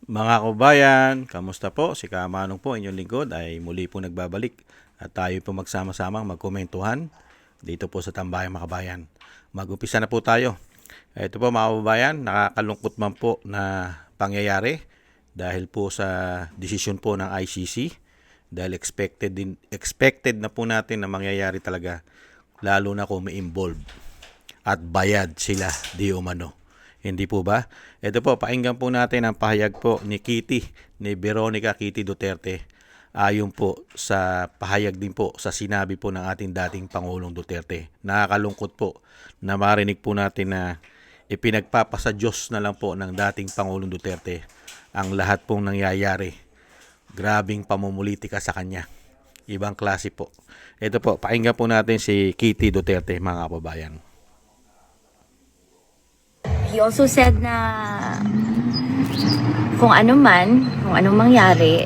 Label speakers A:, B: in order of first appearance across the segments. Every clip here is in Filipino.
A: Mga kabayan, kamusta po? Si Kamanong po, inyong lingkod ay muli po nagbabalik at tayo po magsama-samang magkomentuhan dito po sa Tambayang Makabayan. Mag-upisa na po tayo. Ito po mga kababayan, nakakalungkot man po na pangyayari dahil po sa desisyon po ng ICC dahil expected na po natin na mangyayari talaga lalo na kung may involved at bayad sila di umano. Hindi po ba? Ito po, pakinggan po natin ang pahayag po ni Veronica Kitty Duterte. Ayon po sa pahayag din po sa sinabi po ng ating dating Pangulong Duterte. Nakakalungkot po na marinig po natin na ipinagpapasa Diyos na lang po ng dating Pangulong Duterte ang lahat pong nangyayari. Grabing pamumulitika sa kanya. Ibang klase po. Ito po, pakinggan po natin si Kitty Duterte, mga kababayan.
B: He also said na kung anong mangyari,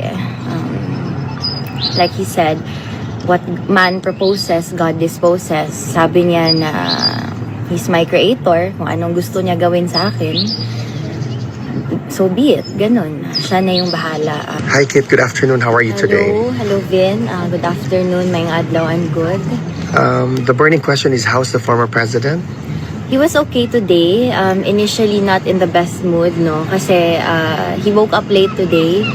B: like he said, what man proposes, God disposes. Sabi niya na He's my creator, kung anong gusto niya gawin sa akin, so be it, ganun. Siya na yung bahala.
C: Hi Kit, good afternoon. How are you today?
B: Hello Vin. Good afternoon, mayong adlaw, I'm good.
C: The burning question is, how's the former president?
B: He was okay today. Initially not in the best mood, no? Kasi he woke up late today.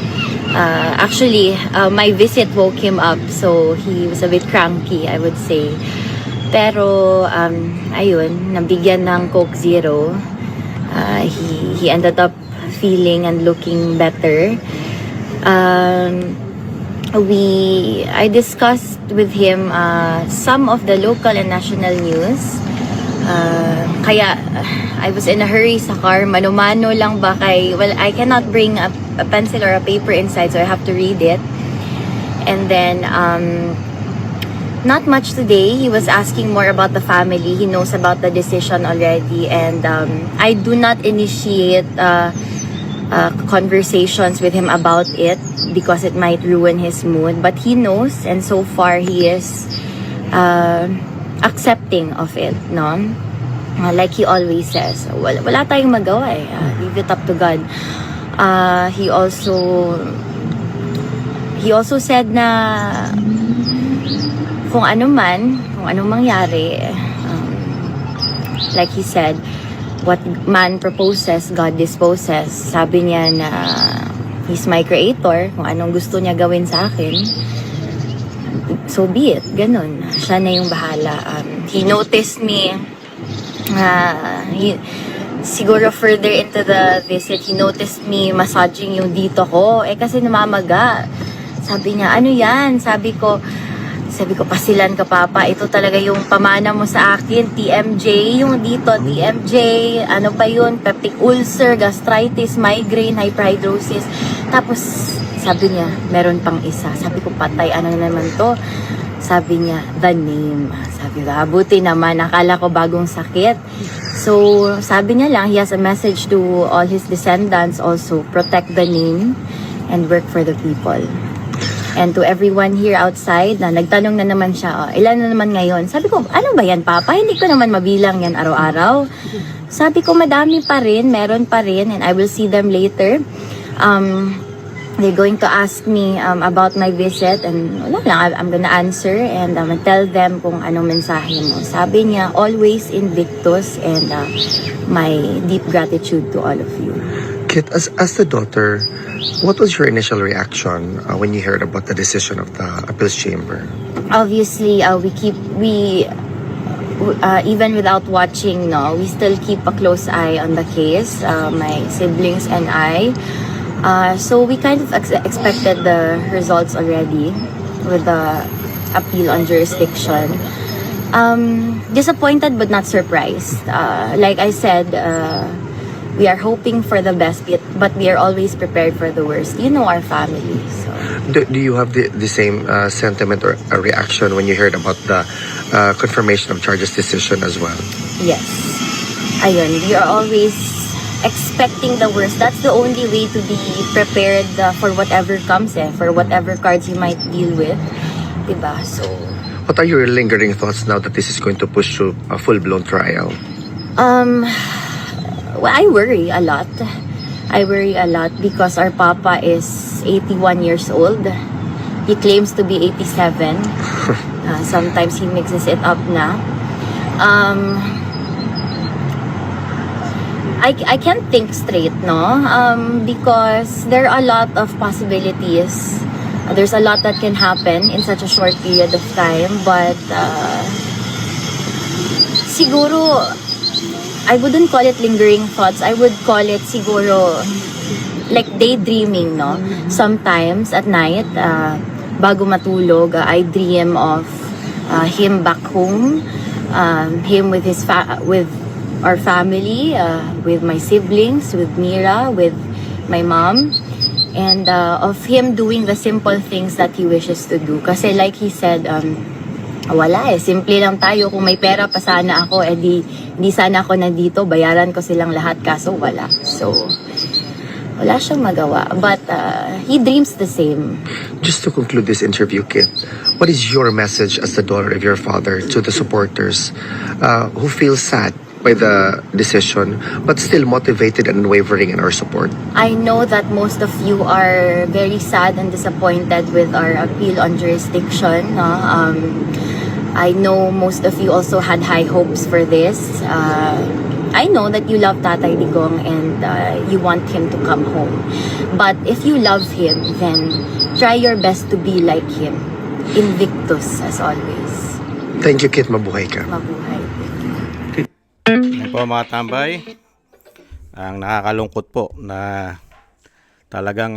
B: Actually, my visit woke him up, so he was a bit cranky, I would say. Pero, ayun, nabigyan ng Coke Zero. He ended up feeling and looking better. I discussed with him some of the local and national news. Kaya I was in a hurry sa car, mano-mano lang ba I cannot bring a pencil or a paper inside, so I have to read it. And then not much today. He was asking more about the family. He knows about the decision already, and I do not initiate conversations with him about it because it might ruin his mood, but he knows, and so far he is accepting of it, no? Like he always says, wala tayong magawa eh. Leave it up to God. He also said na kung anong mangyari, like he said, what man proposes, God disposes. Sabi niya na He's my creator, kung anong gusto niya gawin sa akin, so be it, ganun. Siya na yung bahala. He noticed me, siguro further into the visit, he noticed me massaging yung dito ko. Kasi namamaga. Sabi niya, ano yan? Sabi ko, pasilan ka papa, ito talaga yung pamana mo sa akin, TMJ, yung dito, TMJ, ano pa yun, peptic ulcer, gastritis, migraine, hyperhidrosis. Tapos, sabi niya, meron pang isa. Sabi ko, patay, ano naman to? Sabi niya, the name. Sabi ko, buti naman, akala ko bagong sakit. So, sabi niya lang, he has a message to all his descendants also, protect the name and work for the people. And to everyone here outside, na nagtanong na naman siya, ilan na naman ngayon? Sabi ko, ano ba yan, Papa? Hindi ko naman mabilang yan araw-araw. Sabi ko, madami pa rin, meron pa rin, and I will see them later. They're going to ask me about my visit, and wala lang, I'm gonna answer and tell them kung anong mensahe mo. Sabi niya, always invictus, and my deep gratitude to all of you.
C: Kit, as the daughter, what was your initial reaction when you heard about the decision of the appeals chamber?
B: Obviously, even without watching, we still keep a close eye on the case, my siblings and I. So we kind of expected the results already with the appeal on jurisdiction. Disappointed but not surprised. Like I said, we are hoping for the best, but we are always prepared for the worst. You know our family. So.
C: Do you have the same sentiment or a reaction when you heard about the confirmation of charges decision as well?
B: Yes. Ayun, we are always expecting the worst. That's the only way to be prepared for whatever comes, for whatever cards you might deal with. Diba? So,
C: what are your lingering thoughts now that this is going to push to a full-blown trial?
B: Well, I worry a lot I worry a lot because our papa is 81 years old. He claims to be 87. Sometimes he mixes it up na. I can't think straight, no? Because there are a lot of possibilities. There's a lot that can happen in such a short period of time. But siguro, I wouldn't call it lingering thoughts. I would call it siguro like daydreaming, no? Sometimes at night, bago matulog, I dream of him back home, him with with our family, with my siblings, with Mira, with my mom, and of him doing the simple things that he wishes to do. Kasi like he said, wala simple lang tayo. Kung may pera pa sana ako, di sana ako nandito, bayaran ko silang lahat, kaso wala. So, wala siyang magawa. But he dreams the same.
C: Just to conclude this interview, Kit, what is your message as the daughter of your father to the supporters who feel sad by the decision but still motivated and unwavering in our support?
B: I know that most of you are very sad and disappointed with our appeal on jurisdiction. No? I know most of you also had high hopes for this. I know that you love Tatay Digong and you want him to come home. But if you love him, then try your best to be like him. Invictus as always.
C: Thank you, Kit. Mabuhay ka.
B: Mabuhay.
A: Yan po mga tambay, ang nakakalungkot po na talagang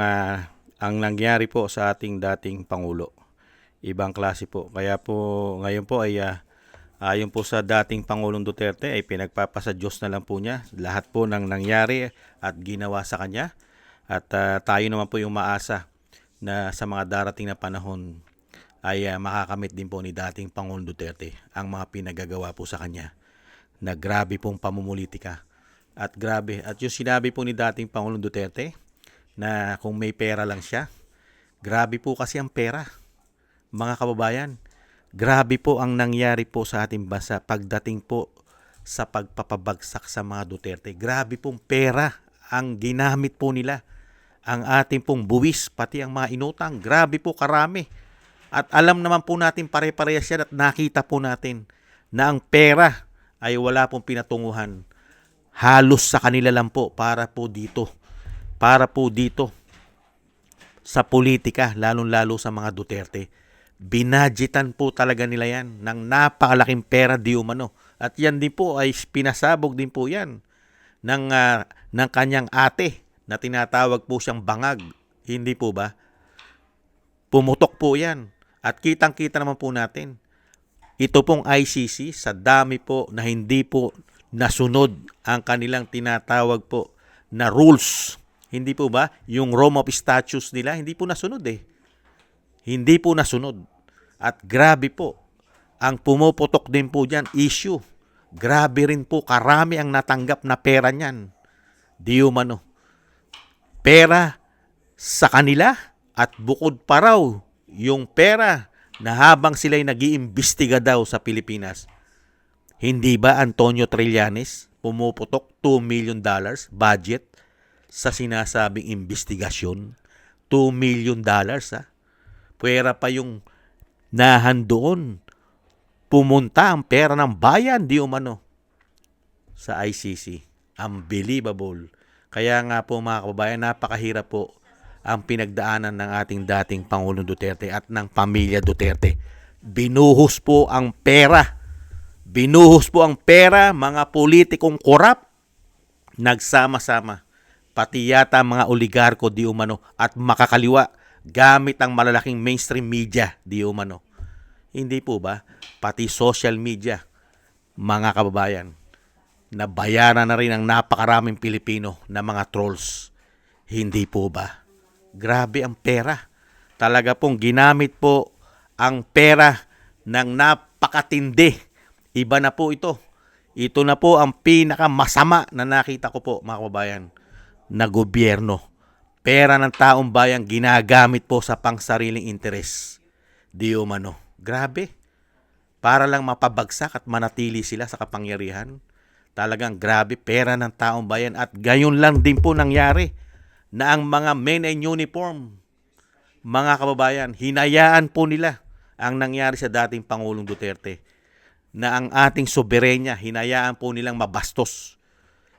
A: ang nangyari po sa ating dating Pangulo. Ibang klase po. Kaya po ngayon po ay ayon po sa dating Pangulong Duterte ay pinagpapasa Diyos na lang po niya lahat po ng nangyari at ginawa sa kanya. At tayo naman po yung maasa na sa mga darating na panahon ay makakamit din po ni dating Pangulong Duterte ang mga pinagagawa po sa kanya. Na grabe pong pamumulitika. At grabe. At yung sinabi po ni dating Pangulong Duterte na kung may pera lang siya, grabe po kasi ang pera. Mga kababayan, grabe po ang nangyari po sa ating bansa pagdating po sa pagpapabagsak sa mga Duterte. Grabe pong pera ang ginamit po nila. Ang ating pong buwis, pati ang mga inutang, grabe po karami. At alam naman po natin pare-parehas yan at nakita po natin na ang pera ay wala pong pinatunguhan. Halos sa kanila lang po para po dito sa politika, lalong-lalo sa mga Duterte. Binadgetan po talaga nila yan ng napakalaking pera di umano. At yan din po ay pinasabog din po yan ng kanyang ate na tinatawag po siyang bangag. Hindi po ba? Pumutok po yan. At kitang-kita naman po natin. Ito pong ICC, sa dami po na hindi po nasunod ang kanilang tinatawag po na rules. Hindi po ba? Yung Rome of Statutes nila, hindi po nasunod eh. Hindi po nasunod. At grabe po, ang pumuputok din po dyan, issue. Grabe rin po, karami ang natanggap na pera niyan. Di umano. Pera sa kanila at bukod pa raw yung pera na habang sila'y nag-iimbestiga daw sa Pilipinas. Hindi ba Antonio Trillanes pumuputok $2 million budget sa sinasabing investigasyon? $2 million ha? Pwera pa yung nahandoon. Pumunta ang pera ng bayan, di umano, sa ICC. Unbelievable. Kaya nga po mga kababayan, napakahirap po ang pinagdaanan ng ating dating Pangulong Duterte at ng pamilya Duterte. Binuhos po ang pera. Binuhos po ang pera, mga politikong korap, nagsama-sama. Pati yata mga oligarko di umano at makakaliwa gamit ang malalaking mainstream media di umano. Hindi po ba? Pati social media, mga kababayan, nabayaran na rin ang napakaraming Pilipino na mga trolls. Hindi po ba? Grabe ang pera. Talaga pong ginamit po ang pera ng napakatindi. Iba na po ito. Ito na po ang pinakamasama na nakita ko po, mga kababayan, na gobyerno. Pera ng taong bayan ginagamit po sa pangsariling interes. Di umano. Grabe. Para lang mapabagsak at manatili sila sa kapangyarihan. Talagang grabe, pera ng taong bayan. At gayon lang din po nangyari na ang mga men in uniform, mga kababayan, hinayaan po nila ang nangyari sa dating Pangulong Duterte, na ang ating soberenya, hinayaan po nilang mabastos.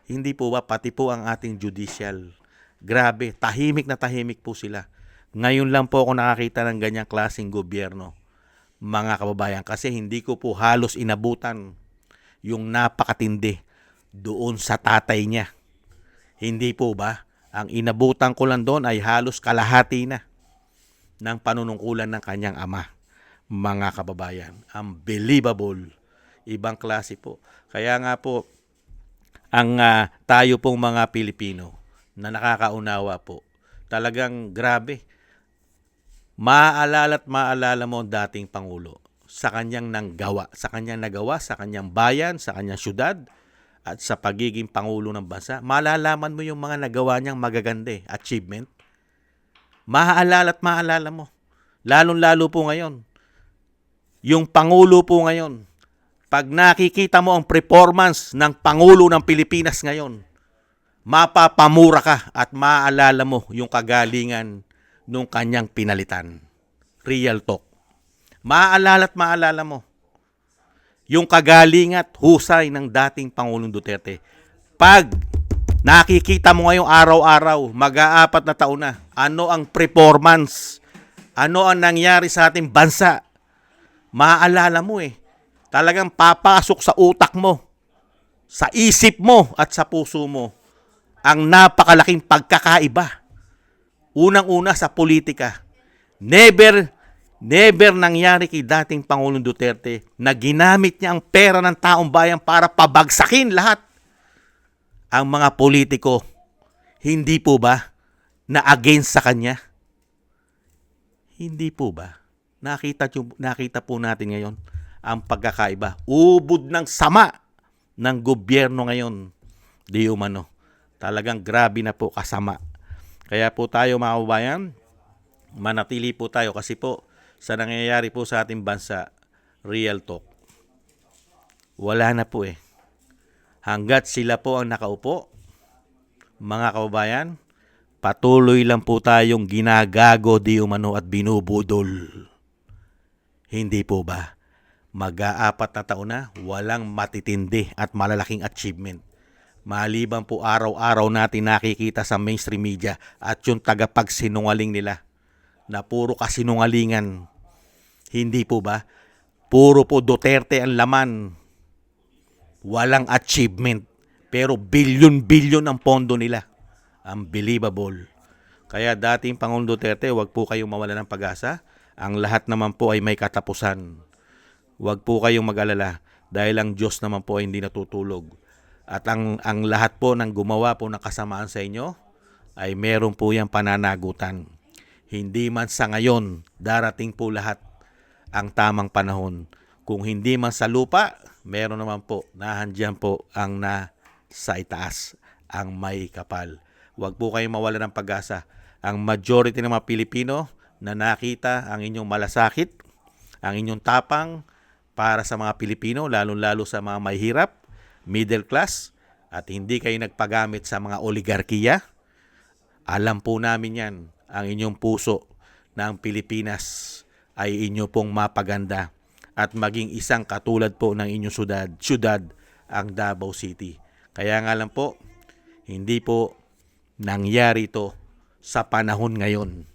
A: Hindi po ba, pati po ang ating judicial. Grabe, tahimik na tahimik po sila. Ngayon lang po ako nakakita ng ganyang klaseng gobyerno, mga kababayan, kasi hindi ko po halos inabutan yung napakatindi doon sa tatay niya. Hindi po ba? Ang inabutan ko lang doon ay halos kalahati na ng panunungkulan ng kanyang ama. Mga kababayan, unbelievable. Ibang klase po. Kaya nga po, ang tayo pong mga Pilipino na nakakaunawa po, talagang grabe. Maalala mo ang dating Pangulo sa kanyang nanggawa, sa kanyang nagawa, sa kanyang bayan, sa kanyang syudad, at sa pagiging Pangulo ng bansa. Malalaman mo yung mga nagawa niyang magaganda, achievement. Maalala mo. Lalong-lalo po ngayon. Yung Pangulo po ngayon, pag nakikita mo ang performance ng Pangulo ng Pilipinas ngayon, mapapamura ka at maalala mo yung kagalingan nung kanyang pinalitan. Real talk. Maalala mo yung kagaling at husay ng dating Pangulong Duterte. Pag nakikita mo ngayong araw-araw, mag-aapat na taon na, ano ang performance, ano ang nangyari sa ating bansa, maaalala mo Talagang papasok sa utak mo, sa isip mo at sa puso mo ang napakalaking pagkakaiba. Unang-una sa politika. Never nangyari kay dating Pangulong Duterte na ginamit niya ang pera ng taong bayan para pabagsakin lahat. Ang mga politiko, hindi po ba na against sa kanya? Hindi po ba? Nakita po natin ngayon ang pagkakaiba. Ubod ng sama ng gobyerno ngayon. Di umano. Talagang grabe na po kasama. Kaya po tayo mga kababayan, manatili po tayo kasi po sa nangyayari po sa ating bansa, real talk. Wala na po Hanggat sila po ang nakaupo, mga kababayan, patuloy lang po tayong ginagago di umano at binubudol. Hindi po ba? Mag-aapat na taon na, walang matitindi at malalaking achievement. Maliban po araw-araw natin nakikita sa mainstream media at yung tagapagsinungaling nila na puro kasinungalingan. Hindi po ba? Puro po Duterte ang laman. Walang achievement. Pero bilyon-bilyon ang pondo nila. Unbelievable. Kaya dating Pangulong Duterte, wag po kayong mawala ng pag-asa. Ang lahat naman po ay may katapusan. Wag po kayong mag-alala dahil ang Diyos naman po ay hindi natutulog. At ang lahat po ng gumawa po ng kasamaan sa inyo ay meron po yung pananagutan. Hindi man sa ngayon, darating po lahat ang tamang panahon. Kung hindi man sa lupa, meron naman po, nahandyan po ang nasa itaas, ang may kapal. Huwag po kayong mawala ng pag-asa. Ang majority ng mga Pilipino na nakita ang inyong malasakit, ang inyong tapang para sa mga Pilipino, lalo-lalo sa mga mahihirap, middle class, at hindi kayo nagpagamit sa mga oligarkiya, alam po namin yan. Ang inyong puso ng Pilipinas ay inyo pong mapaganda at maging isang katulad po ng inyong syudad ang Davao City. Kaya nga lang po, hindi po nangyari ito sa panahon ngayon.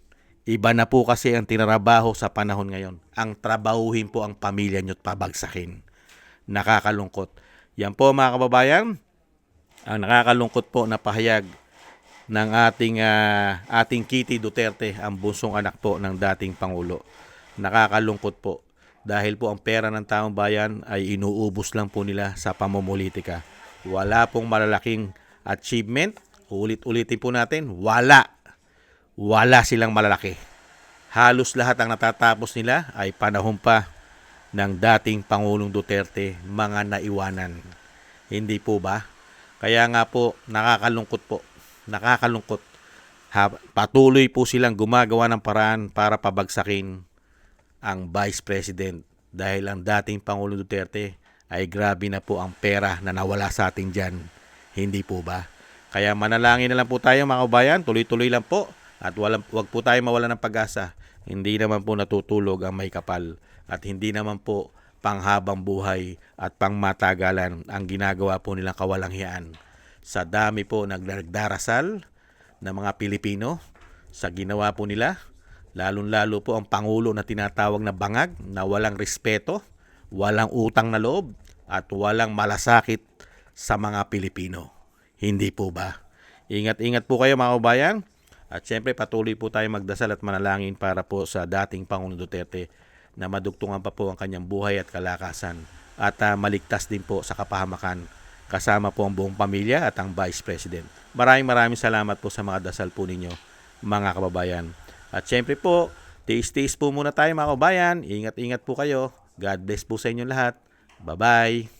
A: Iba na po kasi ang tinarabaho sa panahon ngayon. Ang trabahuhin po ang pamilya nyo at pabagsakin. Nakakalungkot. Yan po mga kababayan, ang nakakalungkot po na pahayag ng ating Kitty Duterte, ang bunsong anak po ng dating Pangulo. Nakakalungkot po dahil po ang pera ng taong bayan ay inuubos lang po nila sa pamumulitika. Wala pong malalaking achievement. Ulit-ulitin po natin, wala silang malalaki. Halos lahat ang natatapos nila ay panahon pa ng dating Pangulong Duterte, mga naiwanan. Hindi po ba? Kaya nga po, nakakalungkot. Patuloy po silang gumagawa ng paraan para pabagsakin ang Vice President dahil ang dating Pangulong Duterte ay grabe na po ang pera na nawala sa atin dyan. Hindi po ba? Kaya manalangin na lang po tayo mga kabayan, tuloy-tuloy lang po at wag po tayo mawala ng pag-asa. Hindi naman po natutulog ang may kapal at hindi naman po panghabang buhay at pangmatagalan ang ginagawa po nilang kawalanghiyaan. Sa dami po nagdarasal ng mga Pilipino sa ginawa po nila, lalong-lalo po ang Pangulo na tinatawag na bangag, na walang respeto, walang utang na loob, at walang malasakit sa mga Pilipino. Hindi po ba? Ingat-ingat po kayo mga kabayan. At syempre patuloy po tayo magdasal at manalangin para po sa dating Pangulong Duterte na madugtungan pa po ang kanyang buhay at kalakasan at maligtas din po sa kapahamakan kasama po ang buong pamilya at ang Vice President. Maraming salamat po sa mga dasal po ninyo mga kababayan. At syempre po, tiis-tiis po muna tayo mga kababayan. Ingat-ingat po kayo. God bless po sa inyo lahat. Bye-bye.